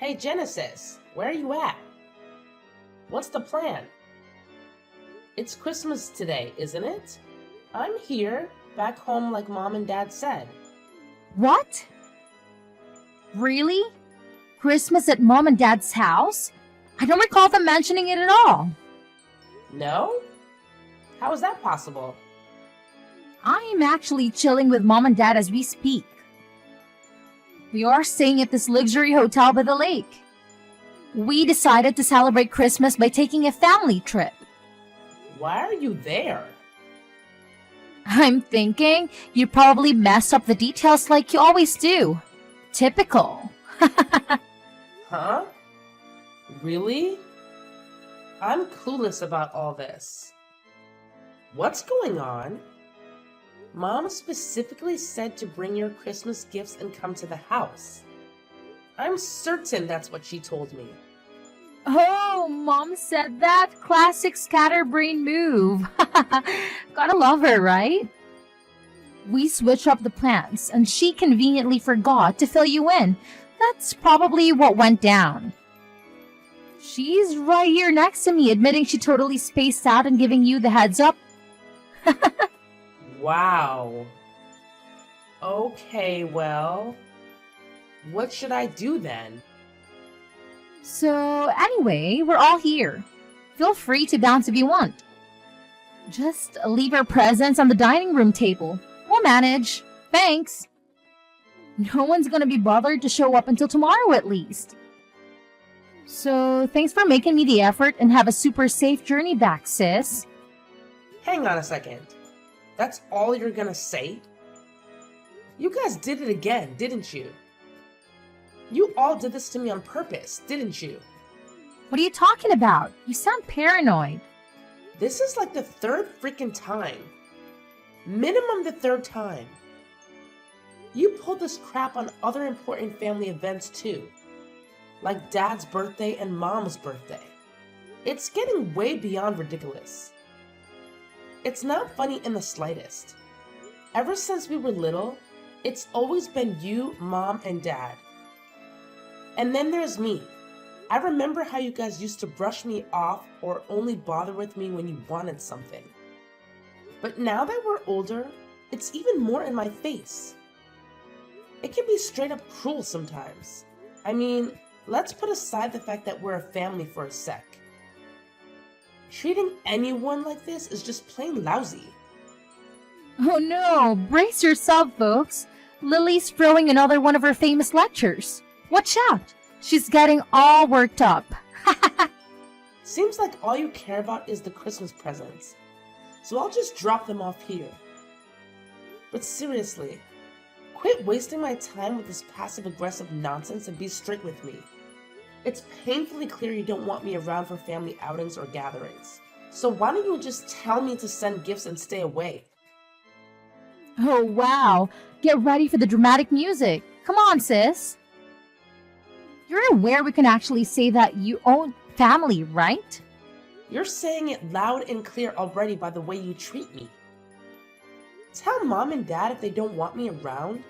Hey Genesis, where are you at? What's the plan? It's Christmas today, isn't it? I'm here, back home like Mom and Dad said. What? Really? Christmas at Mom and Dad's house? I don't recall them mentioning it at all. No? How is that possible? I'm actually chilling with Mom and Dad as we speak. We are staying at this luxury hotel by the lake. We decided to celebrate Christmas by taking a family trip. Why are you there? I'm thinking you probably messed up the details like you always do. Typical. Huh? Really? I'm clueless about all this. What's going on? Mom specifically said to bring your Christmas gifts and come to the house. I'm certain that's what she told me. Oh, Mom said that? Classic scatterbrain move. Gotta love her, right? We switched up the plans, and she conveniently forgot to fill you in. That's probably what went down. She's right here next to me, admitting she totally spaced out and giving you the heads up. Wow. Okay, well, what should I do then? So, anyway, we're all here. Feel free to bounce if you want. Just leave your presents on the dining room table. We'll manage. Thanks. No one's gonna be bothered to show up until tomorrow at least. So, thanks for making me the effort and have a super safe journey back, sis. Hang on a second. That's all you're gonna say? You guys did it again, didn't you? You all did this to me on purpose, didn't you? What are you talking about? You sound paranoid. This is like the third freaking time. Minimum the third time. You pulled this crap on other important family events too. Like Dad's birthday and Mom's birthday. It's getting way beyond ridiculous. It's not funny in the slightest. Ever since we were little, it's always been you, Mom, and Dad. And then there's me. I remember how you guys used to brush me off or only bother with me when you wanted something. But now that we're older, it's even more in my face. It can be straight up cruel sometimes. I mean, let's put aside the fact that we're a family for a sec. Treating anyone like this is just plain lousy. Oh no, brace yourself, folks. Lily's throwing another one of her famous lectures. Watch out! She's getting all worked up. Seems like all you care about is the Christmas presents. So I'll just drop them off here. But seriously, quit wasting my time with this passive-aggressive nonsense and be straight with me. It's painfully clear you don't want me around for family outings or gatherings. So why don't you just tell me to send gifts and stay away? Oh wow, get ready for the dramatic music. Come on, sis. You're aware we can actually say that you own family, right? You're saying it loud and clear already by the way you treat me. Tell Mom and Dad if they don't want me around,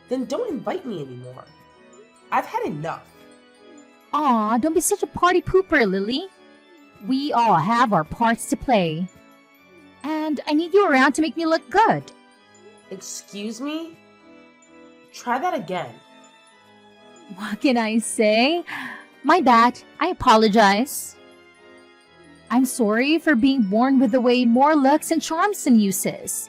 then don't invite me anymore. I've had enough. Aw, don't be such a party pooper, Lily. We all have our parts to play. And I need you around to make me look good. Excuse me? Try that again. What can I say? My bad. I apologize. I'm sorry for being born with way more looks and charms than you, sis.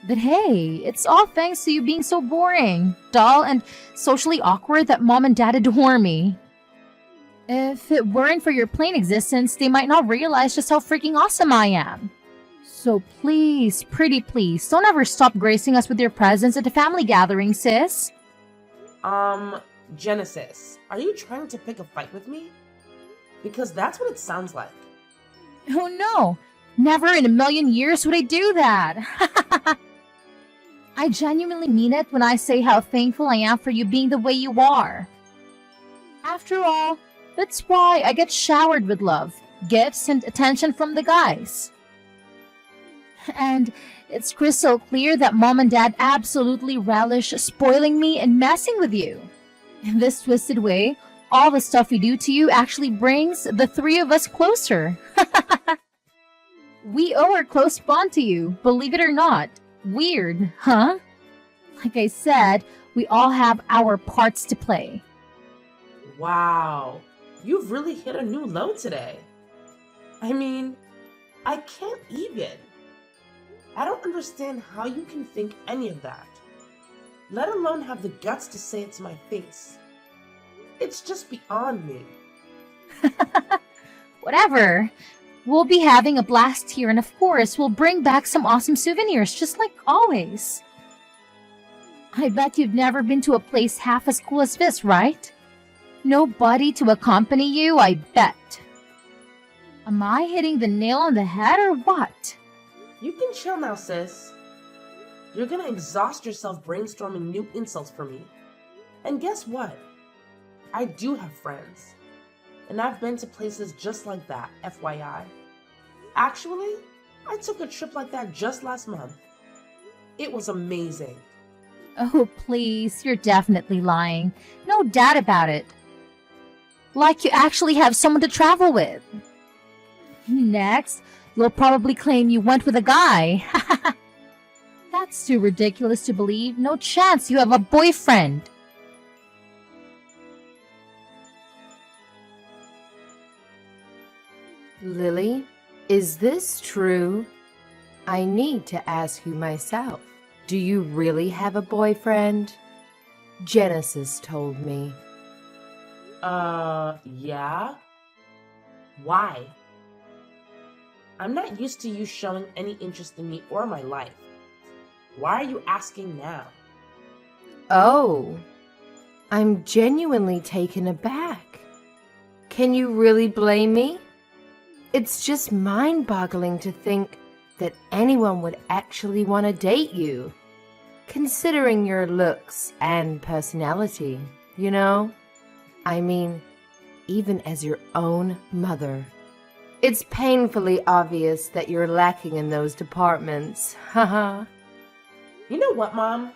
But hey, it's all thanks to you being so boring, dull, and socially awkward that Mom and Dad adore me. If it weren't for your plain existence, they might not realize just how freaking awesome I am. So please, pretty please, don't ever stop gracing us with your presence at the family gathering, sis. Genesis, are you trying to pick a fight with me? Because that's what it sounds like. Oh no, never in a million years would I do that. I genuinely mean it when I say how thankful I am for you being the way you are. After all, that's why I get showered with love, gifts, and attention from the guys. And it's crystal clear that Mom and Dad absolutely relish spoiling me and messing with you. In this twisted way, all the stuff we do to you actually brings the three of us closer. We owe our close bond to you, believe it or not. Weird, huh? Like I said, we all have our parts to play. Wow, you've really hit a new low today. I mean, I can't even. I don't understand how you can think any of that, let alone have the guts to say it to my face. It's just beyond me. Whatever. We'll be having a blast here, and of course, we'll bring back some awesome souvenirs, just like always. I bet you've never been to a place half as cool as this, right? Nobody to accompany you, I bet. Am I hitting the nail on the head or what? You can chill now, sis. You're gonna exhaust yourself brainstorming new insults for me. And guess what? I do have friends. And I've been to places just like that, FYI. Actually, I took a trip like that just last month. It was amazing. Oh, please, you're definitely lying. No doubt about it. Like you actually have someone to travel with. Next, you'll probably claim you went with a guy. That's too ridiculous to believe. No chance you have a boyfriend. Lily, is this true? I need to ask you myself. Do you really have a boyfriend? Genesis told me. Yeah? Why? I'm not used to you showing any interest in me or my life. Why are you asking now? Oh, I'm genuinely taken aback. Can you really blame me? It's just mind-boggling to think that anyone would actually want to date you, considering your looks and personality, you know? I mean, even as your own mother. It's painfully obvious that you're lacking in those departments, haha. You know what, Mom?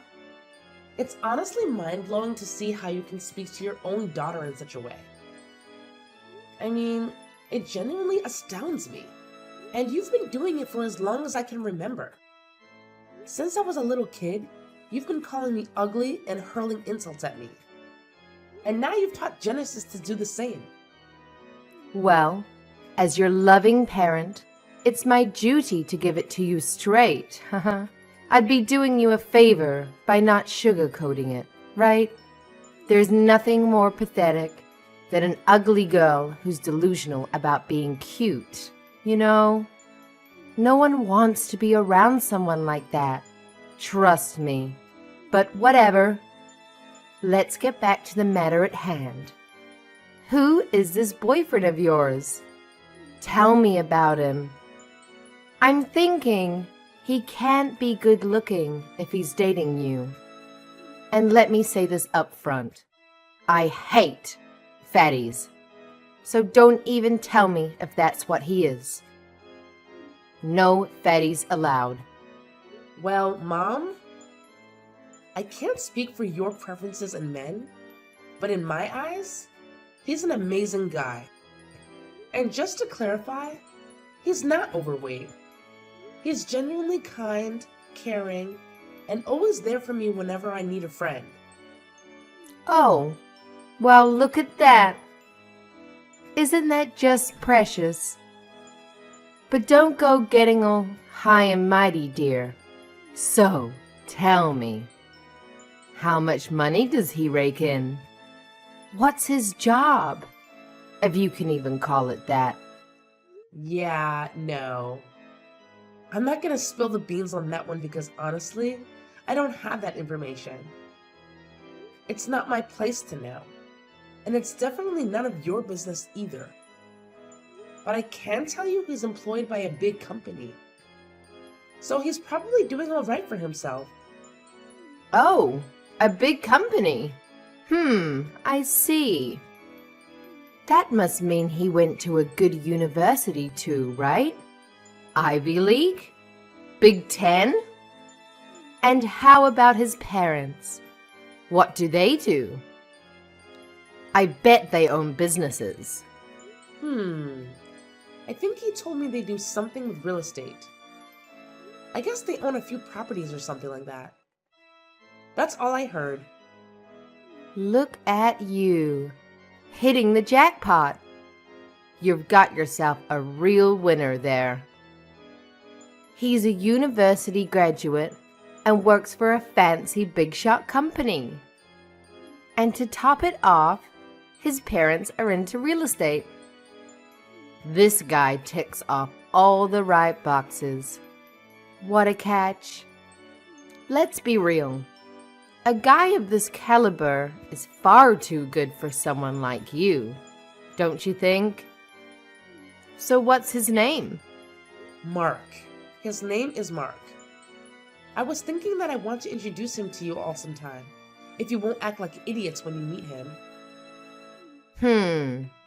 It's honestly mind-blowing to see how you can speak to your own daughter in such a way. I mean, it genuinely astounds me. And you've been doing it for as long as I can remember. Since I was a little kid, you've been calling me ugly and hurling insults at me. And now you've taught Genesis to do the same. Well, as your loving parent, it's my duty to give it to you straight, haha. I'd be doing you a favor by not sugarcoating it, right? There's nothing more pathetic than an ugly girl who's delusional about being cute, you know? No one wants to be around someone like that. Trust me. But whatever. Let's get back to the matter at hand. Who is this boyfriend of yours? Tell me about him. I'm thinking he can't be good looking if he's dating you. And let me say this up front. I hate fatties. So don't even tell me if that's what he is. No fatties allowed. Well, Mom, I can't speak for your preferences in men, but in my eyes, he's an amazing guy. And just to clarify, he's not overweight. He's genuinely kind, caring, and always there for me whenever I need a friend. Oh, well, look at that. Isn't that just precious? But don't go getting all high and mighty, dear. So, tell me, how much money does he rake in? What's his job? If you can even call it that. Yeah, no. I'm not gonna spill the beans on that one because honestly, I don't have that information. It's not my place to know. And it's definitely none of your business either. But I can tell you he's employed by a big company. So he's probably doing all right for himself. Oh, a big company. I see. That must mean he went to a good university too, right? Ivy League? Big Ten? And how about his parents? What do they do? I bet they own businesses. I think he told me they do something with real estate. I guess they own a few properties or something like that. That's all I heard. Look at you, hitting the jackpot. You've got yourself a real winner there. He's a university graduate and works for a fancy big shot company. And to top it off, his parents are into real estate. This guy ticks off all the right boxes. What a catch. Let's be real. A guy of this caliber is far too good for someone like you, don't you think? So what's his name? Mark. His name is Mark. I was thinking that I want to introduce him to you all sometime, if you won't act like idiots when you meet him.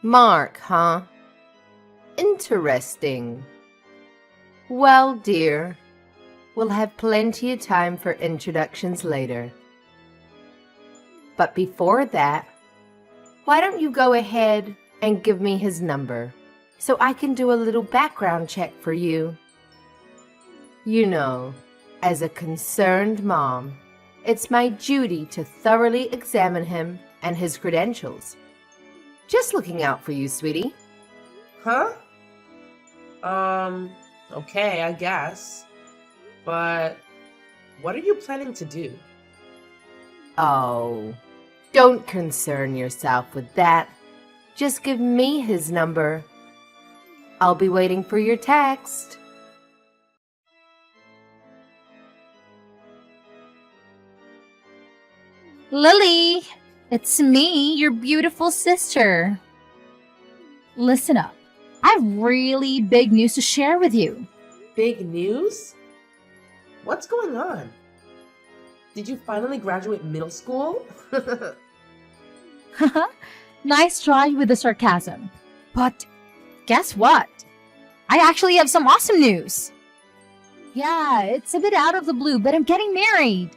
Mark, huh? Interesting. Well, dear, we'll have plenty of time for introductions later. But before that, why don't you go ahead and give me his number so I can do a little background check for you? You know, as a concerned mom, it's my duty to thoroughly examine him and his credentials. Just looking out for you, sweetie. Huh? Okay, I guess. But what are you planning to do? Oh, don't concern yourself with that. Just give me his number. I'll be waiting for your text. Lily, it's me, your beautiful sister. Listen up. I have really big news to share with you. Big news? What's going on? Did you finally graduate middle school? Nice try with the sarcasm. But guess what? I actually have some awesome news. Yeah, it's a bit out of the blue, but I'm getting married.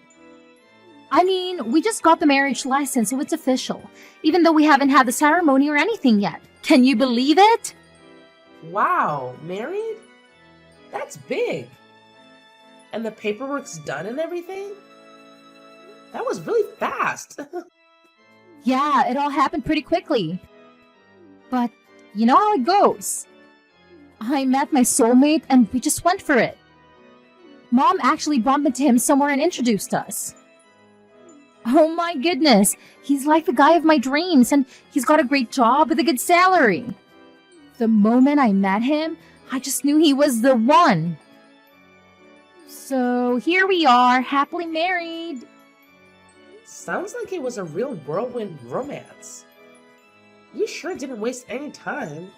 I mean, we just got the marriage license, so it's official, even though we haven't had the ceremony or anything yet. Can you believe it? Wow, married? That's big. And the paperwork's done and everything? That was really fast. Yeah, it all happened pretty quickly. But you know how it goes. I met my soulmate and we just went for it. Mom actually bumped into him somewhere and introduced us. Oh my goodness, he's like the guy of my dreams and he's got a great job with a good salary. The moment I met him, I just knew he was the one. So here we are, happily married. Sounds like it was a real whirlwind romance. You sure didn't waste any time.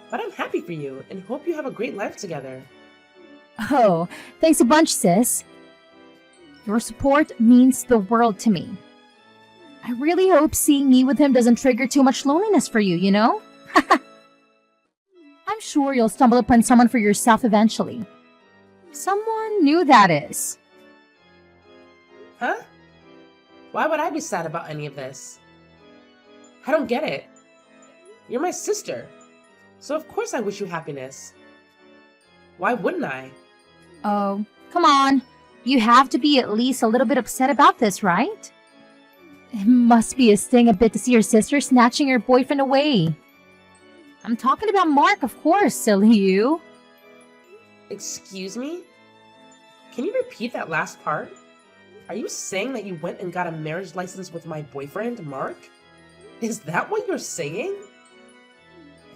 But I'm happy for you and hope you have a great life together. Oh, thanks a bunch, sis. Your support means the world to me. I really hope seeing me with him doesn't trigger too much loneliness for you, you know? I'm sure you'll stumble upon someone for yourself eventually. Someone new, that is. Huh? Why would I be sad about any of this? I don't get it. You're my sister, so of course I wish you happiness. Why wouldn't I? Oh, come on. You have to be at least a little bit upset about this, right? It must be a sting a bit to see your sister snatching your boyfriend away. I'm talking about Mark, of course, silly you. Excuse me? Can you repeat that last part? Are you saying that you went and got a marriage license with my boyfriend, Mark? Is that what you're saying?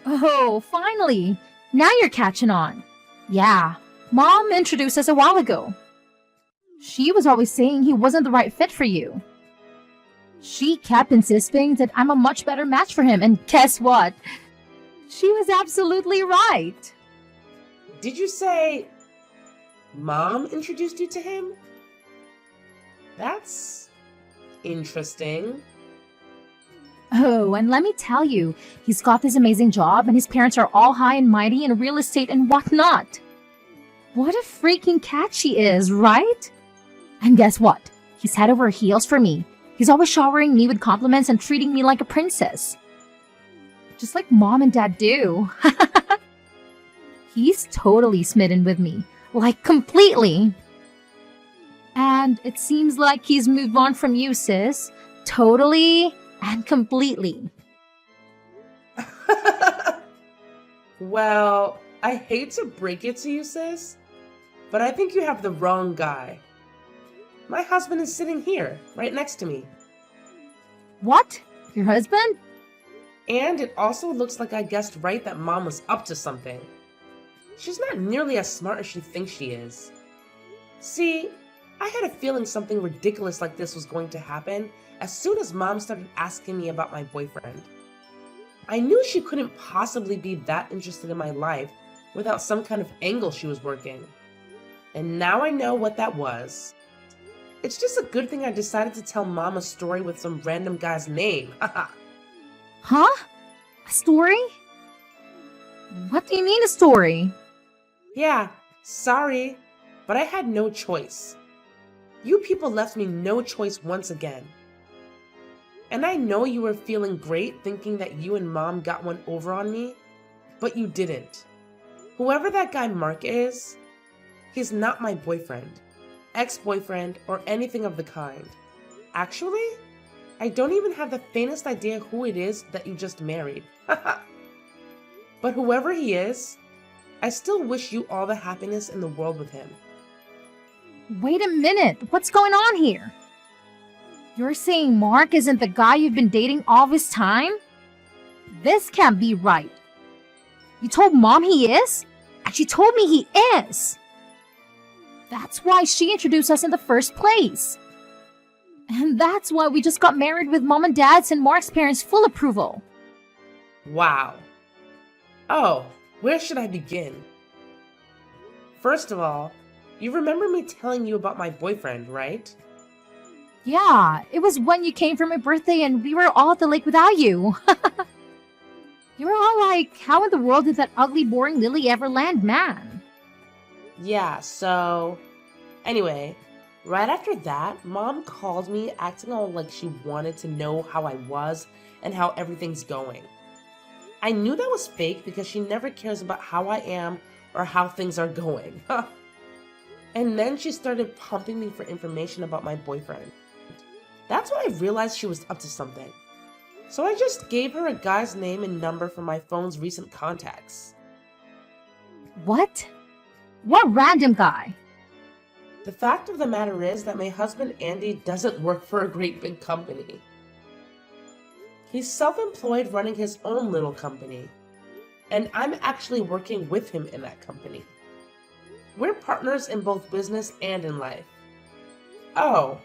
Oh, finally. Now you're catching on. Yeah, Mom introduced us a while ago. She was always saying he wasn't the right fit for you. She kept insisting that I'm a much better match for him, and guess what? She was absolutely right. Did you say Mom introduced you to him? That's interesting. Oh, and let me tell you, he's got this amazing job and his parents are all high and mighty in real estate and whatnot. What a freaking catch she is, right? And guess what? He's head over heels for me. He's always showering me with compliments and treating me like a princess. Just like mom and dad do. He's totally smitten with me. Like, completely. And it seems like he's moved on from you, sis. Totally and completely. Well, I hate to break it to you, sis, but I think you have the wrong guy. My husband is sitting here, right next to me. What? Your husband? And it also looks like I guessed right that mom was up to something. She's not nearly as smart as she thinks she is. See, I had a feeling something ridiculous like this was going to happen as soon as mom started asking me about my boyfriend. I knew she couldn't possibly be that interested in my life without some kind of angle she was working. And now I know what that was. It's just a good thing I decided to tell mom a story with some random guy's name. Huh? A story? What do you mean a story? Yeah, sorry, but I had no choice. You people left me no choice once again. And I know you were feeling great thinking that you and mom got one over on me, but you didn't. Whoever that guy Mark is, he's not my boyfriend, ex-boyfriend, or anything of the kind. Actually, I don't even have the faintest idea who it is that you just married. But whoever he is, I still wish you all the happiness in the world with him. Wait a minute. What's going on here? You're saying Mark isn't the guy you've been dating all this time? This can't be right. You told mom he is? And she told me he is. That's why she introduced us in the first place. And that's why we just got married with mom and dad's and Mark's parents' full approval. Wow. Oh, where should I begin? First of all, you remember me telling you about my boyfriend, right? Yeah, it was when you came for my birthday and we were all at the lake without you. You were all like, how in the world did that ugly, boring Lily ever land, man? Yeah, so... Anyway, right after that, mom called me acting all like she wanted to know how I was and how everything's going. I knew that was fake because she never cares about how I am or how things are going. And then she started pumping me for information about my boyfriend. That's when I realized she was up to something. So I just gave her a guy's name and number from my phone's recent contacts. What? What random guy? The fact of the matter is that my husband Andy doesn't work for a great big company. He's self-employed running his own little company. And I'm actually working with him in that company. We're partners in both business and in life. Oh,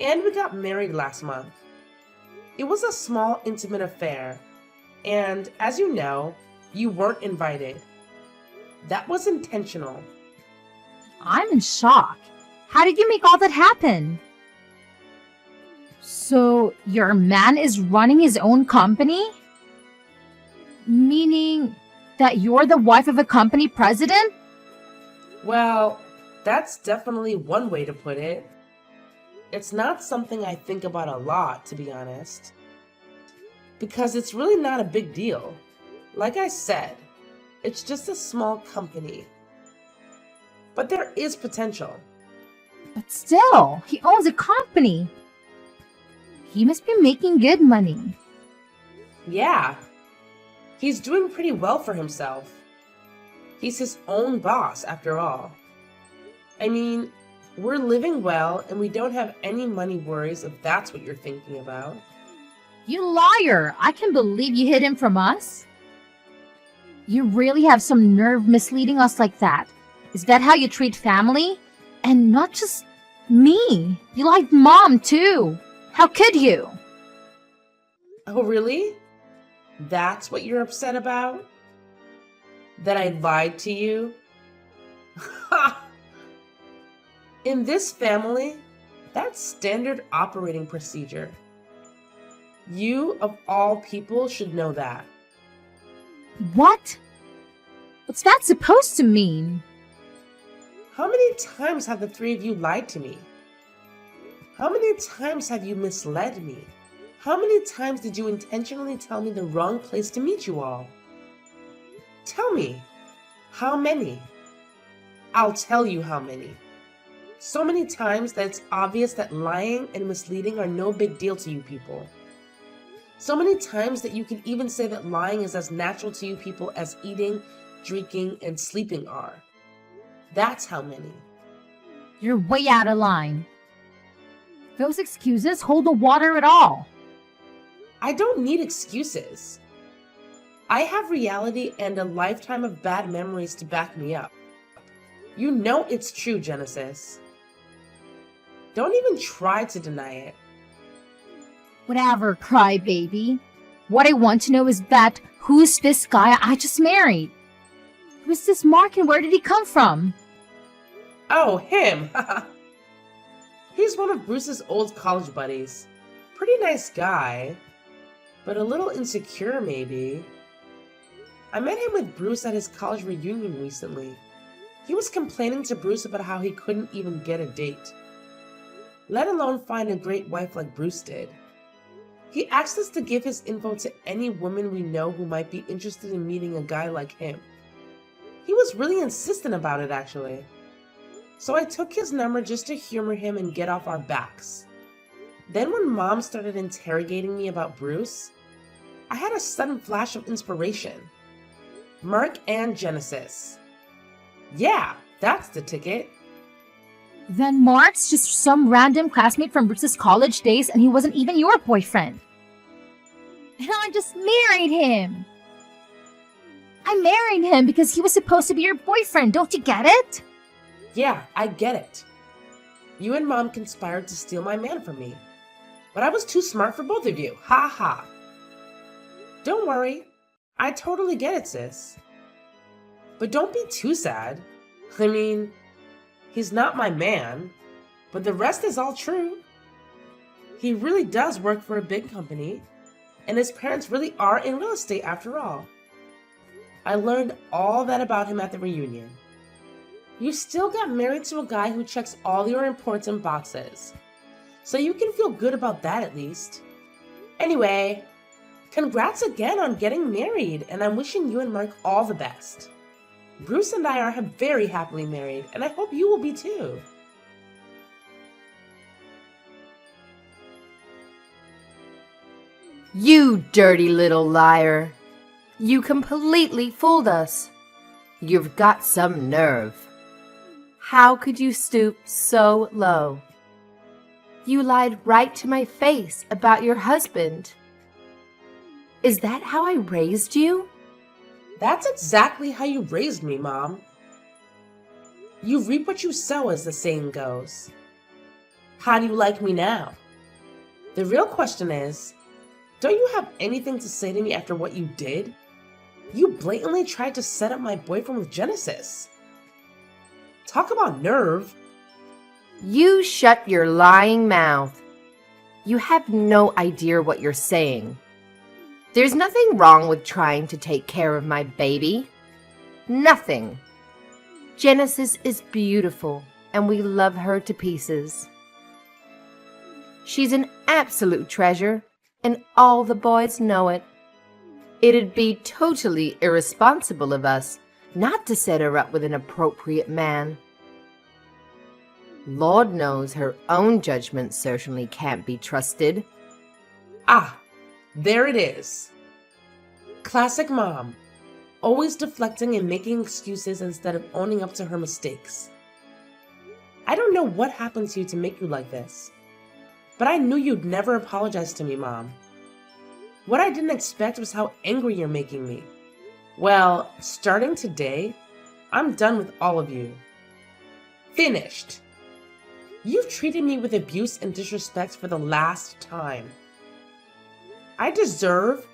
and we got married last month. It was a small, intimate affair. And as you know, you weren't invited. That was intentional. I'm in shock. How did you make all that happen? So, your man is running his own company? Meaning that you're the wife of a company president? Well, that's definitely one way to put it. It's not something I think about a lot, to be honest. Because it's really not a big deal. Like I said, it's just a small company. But there is potential. But still, he owns a company. He must be making good money. Yeah. He's doing pretty well for himself. He's his own boss, after all. I mean, we're living well and we don't have any money worries if that's what you're thinking about. You liar! I can't believe you hid him from us. You really have some nerve misleading us like that. Is that how you treat family? And not just me. You lied mom too. How could you? Oh, really? That's what you're upset about? That I lied to you? In this family, that's standard operating procedure. You, of all people, should know that. What? What's that supposed to mean? How many times have the three of you lied to me? How many times have you misled me? How many times did you intentionally tell me the wrong place to meet you all? Tell me, how many? I'll tell you how many. So many times that it's obvious that lying and misleading are no big deal to you people. So many times that you can even say that lying is as natural to you people as eating, drinking, and sleeping are. That's how many. You're way out of line. Those excuses hold no water at all. I don't need excuses. I have reality and a lifetime of bad memories to back me up. You know it's true, Genesis. Don't even try to deny it. Whatever, crybaby. What I want to know is that who's this guy I just married? Who's this Mark and where did he come from? Oh, him! He's one of Bruce's old college buddies. Pretty nice guy, but a little insecure maybe. I met him with Bruce at his college reunion recently. He was complaining to Bruce about how he couldn't even get a date, let alone find a great wife like Bruce did. He asked us to give his info to any woman we know who might be interested in meeting a guy like him. He was really insistent about it, actually. So I took his number just to humor him and get off our backs. Then when Mom started interrogating me about Bruce, I had a sudden flash of inspiration. Mark and Genesis. Yeah, that's the ticket. Then Mark's just some random classmate from Bruce's college days and he wasn't even your boyfriend. And I just married him. I married him because he was supposed to be your boyfriend, don't you get it? Yeah, I get it. You and Mom conspired to steal my man from me. But I was too smart for both of you. Ha ha. Don't worry. I totally get it, sis. But don't be too sad. I mean, he's not my man, but the rest is all true. He really does work for a big company, and his parents really are in real estate after all. I learned all that about him at the reunion. You still got married to a guy who checks all your important boxes, so you can feel good about that at least. Anyway, congrats again on getting married, and I'm wishing you and Mark all the best. Bruce and I are very happily married, and I hope you will be too. You dirty little liar. You completely fooled us. You've got some nerve. How could you stoop so low? You lied right to my face about your husband. Is that how I raised you? That's exactly how you raised me, Mom. You reap what you sow, as the saying goes. How do you like me now? The real question is, don't you have anything to say to me after what you did? You blatantly tried to set up my boyfriend with Genesis. Talk about nerve. You shut your lying mouth. You have no idea what you're saying. There's nothing wrong with trying to take care of my baby. Nothing. Genesis is beautiful, and we love her to pieces. She's an absolute treasure, and all the boys know it. It'd be totally irresponsible of us not to set her up with an appropriate man. Lord knows her own judgment certainly can't be trusted. Ah, there it is. Classic Mom, always deflecting and making excuses instead of owning up to her mistakes. I don't know what happened to you to make you like this, but I knew you'd never apologize to me, Mom. What I didn't expect was how angry you're making me. Well, starting today, I'm done with all of you. Finished. You've treated me with abuse and disrespect for the last time. I deserve,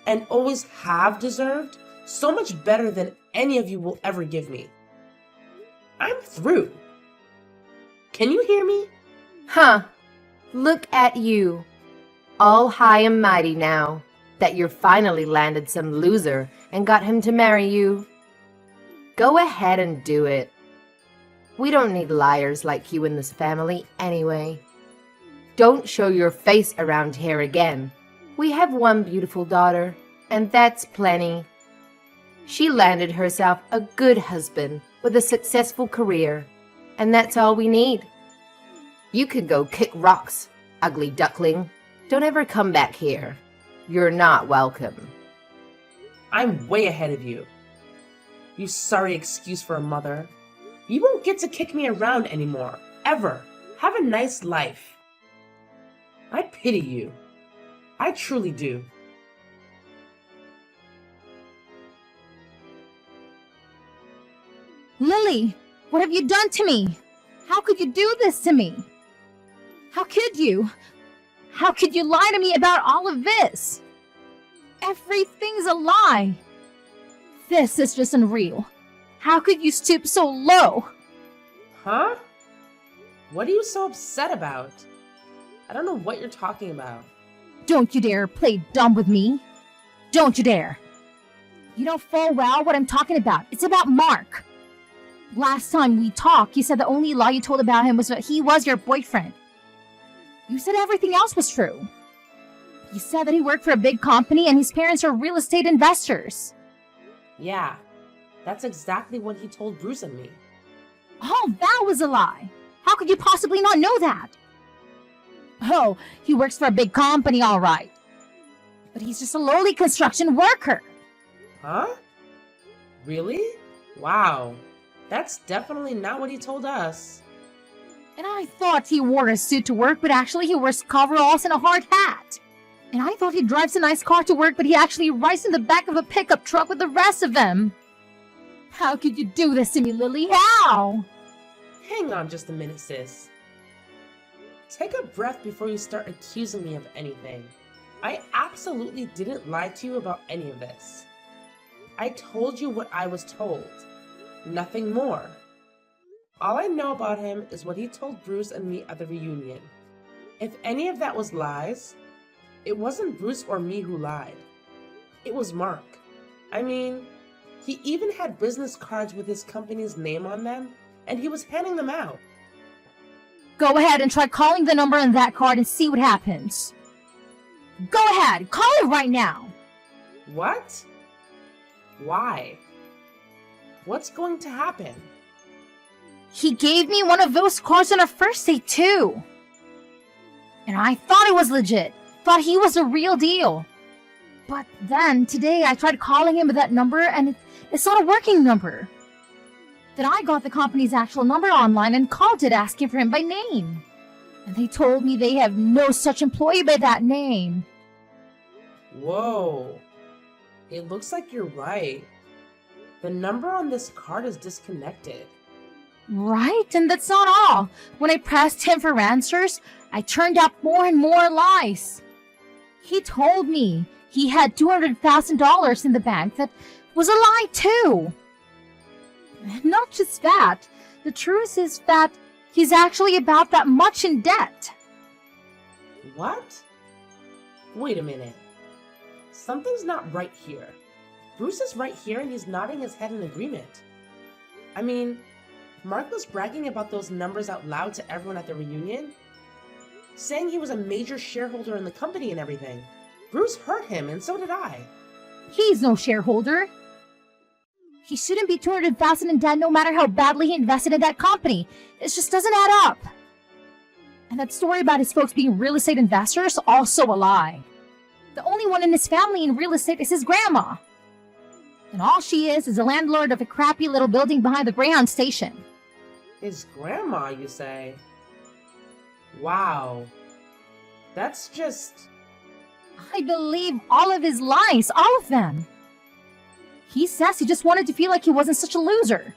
and always have deserved, so much better than any of you will ever give me. I'm through. Can you hear me? Huh. Look at you. All high and mighty now that you're finally landed some loser and got him to marry you. Go ahead and do it. We don't need liars like you in this family anyway. Don't show your face around here again. We have one beautiful daughter, and that's plenty. She landed herself a good husband with a successful career, and that's all we need. You can go kick rocks, ugly duckling. Don't ever come back here. You're not welcome. I'm way ahead of you. You sorry excuse for a mother. You won't get to kick me around anymore, ever. Have a nice life. I pity you. I truly do. Lily, what have you done to me? How could you do this to me? How could you? How could you lie to me about all of this? Everything's a lie. This is just unreal. How could you stoop so low? Huh? What are you so upset about? I don't know what you're talking about. Don't you dare play dumb with me. Don't you dare. You know full well what I'm talking about. It's about Mark. Last time we talked, you said the only lie you told about him was that he was your boyfriend. You said everything else was true. You said that he worked for a big company and his parents are real estate investors. Yeah, that's exactly what he told Bruce and me. Oh, that was a lie. How could you possibly not know that? Oh, he works for a big company, all right. But he's just a lowly construction worker. Huh? Really? Wow. That's definitely not what he told us. And I thought he wore a suit to work, but actually he wears coveralls and a hard hat. And I thought he drives a nice car to work, but he actually rides in the back of a pickup truck with the rest of them. How could you do this to me, Lily? How? Hang on just a minute, sis. Take a breath before you start accusing me of anything. I absolutely didn't lie to you about any of this. I told you what I was told. Nothing more. All I know about him is what he told Bruce and me at the reunion. If any of that was lies, it wasn't Bruce or me who lied. It was Mark. I mean, he even had business cards with his company's name on them, and he was handing them out. Go ahead and try calling the number on that card and see what happens. Go ahead, call it right now. What? Why? What's going to happen? He gave me one of those cards on our first date too. And I thought it was legit. Thought he was the real deal. But then today I tried calling him with that number and it's not a working number. Then I got the company's actual number online and called it asking for him by name. And they told me they have no such employee by that name. Whoa. It looks like you're right. The number on this card is disconnected. Right? And that's not all. When I pressed him for answers, I turned up more and more lies. He told me he had $200,000 in the bank that was a lie too. Not just that, the truth is that he's actually about that much in debt. What? Wait a minute. Something's not right here. Bruce is right here and he's nodding his head in agreement. I mean, Mark was bragging about those numbers out loud to everyone at the reunion, saying he was a major shareholder in the company and everything. Bruce heard him and so did I. He's no shareholder. He shouldn't be $200,000 in debt no matter how badly he invested in that company. It just doesn't add up. And that story about his folks being real estate investors, also a lie. The only one in his family in real estate is his grandma. And all she is a landlord of a crappy little building behind the Greyhound station. His grandma, you say? Wow. That's just... I believe all of his lies, all of them. He says he just wanted to feel like he wasn't such a loser.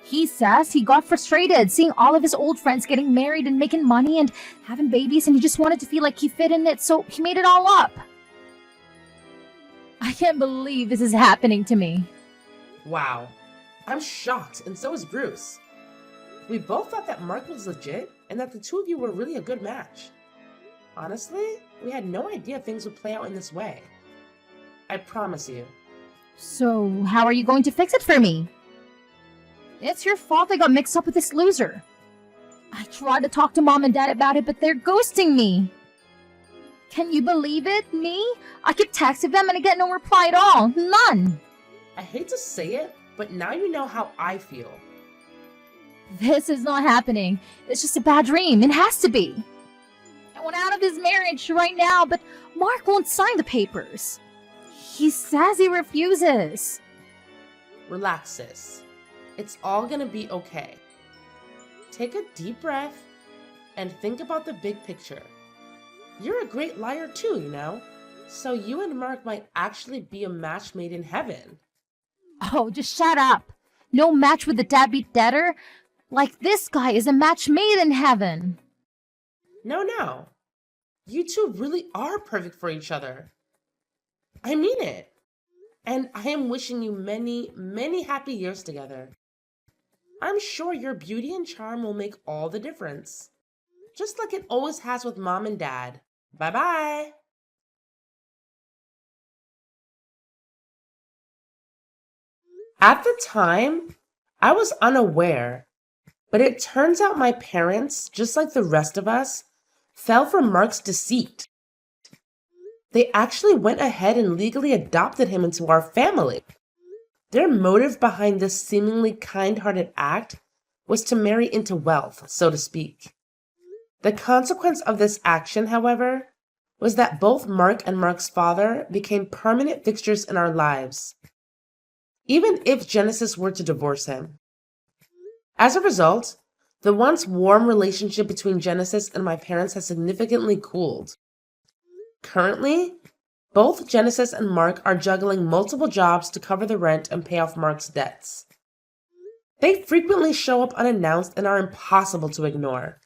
He says he got frustrated seeing all of his old friends getting married and making money and having babies, and he just wanted to feel like he fit in it, so he made it all up. I can't believe this is happening to me. Wow. I'm shocked, and so is Bruce. We both thought that Mark was legit, and that the two of you were really a good match. Honestly, we had no idea things would play out in this way. I promise you. So, how are you going to fix it for me? It's your fault I got mixed up with this loser. I tried to talk to mom and dad about it, but they're ghosting me. Can you believe it? Me? I keep texting them and I get no reply at all. None. I hate to say it, but now you know how I feel. This is not happening. It's just a bad dream. It has to be. I want out of this marriage right now, but Mark won't sign the papers. He says he refuses. Relax, sis. It's all gonna be okay. Take a deep breath and think about the big picture. You're a great liar too, you know? So you and Mark might actually be a match made in heaven. Oh, just shut up. No match with the deadbeat debtor? Like this guy is a match made in heaven. No. You two really are perfect for each other. I mean it. And I am wishing you many, many happy years together. I'm sure your beauty and charm will make all the difference. Just like it always has with mom and dad. Bye-bye. At the time, I was unaware, but it turns out my parents, just like the rest of us, fell for Mark's deceit. They actually went ahead and legally adopted him into our family. Their motive behind this seemingly kind-hearted act was to marry into wealth, so to speak. The consequence of this action, however, was that both Mark and Mark's father became permanent fixtures in our lives, even if Genesis were to divorce him. As a result, the once warm relationship between Genesis and my parents has significantly cooled. Currently, both Genesis and Mark are juggling multiple jobs to cover the rent and pay off Mark's debts. They frequently show up unannounced and are impossible to ignore.